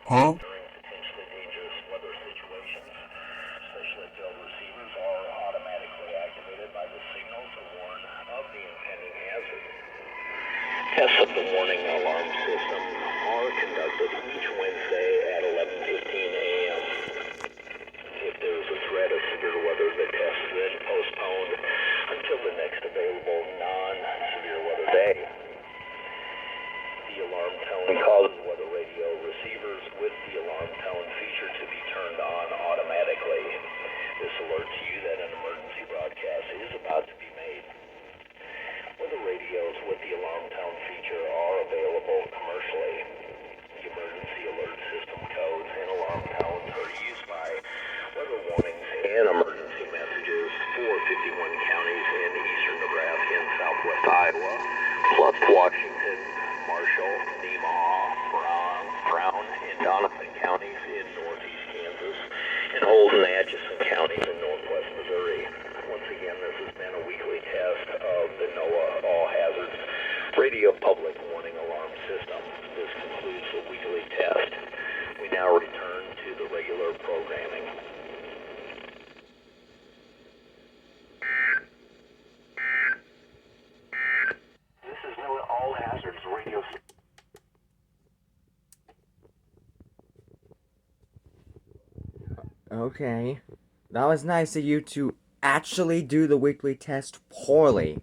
Huh? during potentially dangerous weather situations. Specially built receivers are automatically activated by the signal to warn of the impending hazard. Tests of the warning alarm system are conducted each Wednesday at 11:15 a.m. If there is a threat of severe weather, the test is then postponed until the next available non-severe weather day. The alarm tone causes weather radio receivers with the alarm tone feature to be turned on automatically. This alerts you that an emergency broadcast is about to be made. Weather radios with the alarm tone feature are available commercially. The emergency alert system codes and alarm tones are used by weather warnings and emergency messages for 51 counties in eastern Nebraska and southwest Iowa, plus Washington, Marshall, Nemaha, Brown, and Donovan counties in northeast Kansas, and Holden adjacent counties in northwest Missouri. Once again, this has been a weekly test of the NOAA All Hazards Radio Public Warning Alarm System. This concludes the weekly test. We now return to the regular programming. This is NOAA All Hazards Radio. Okay. That was nice of you to actually do the weekly test poorly.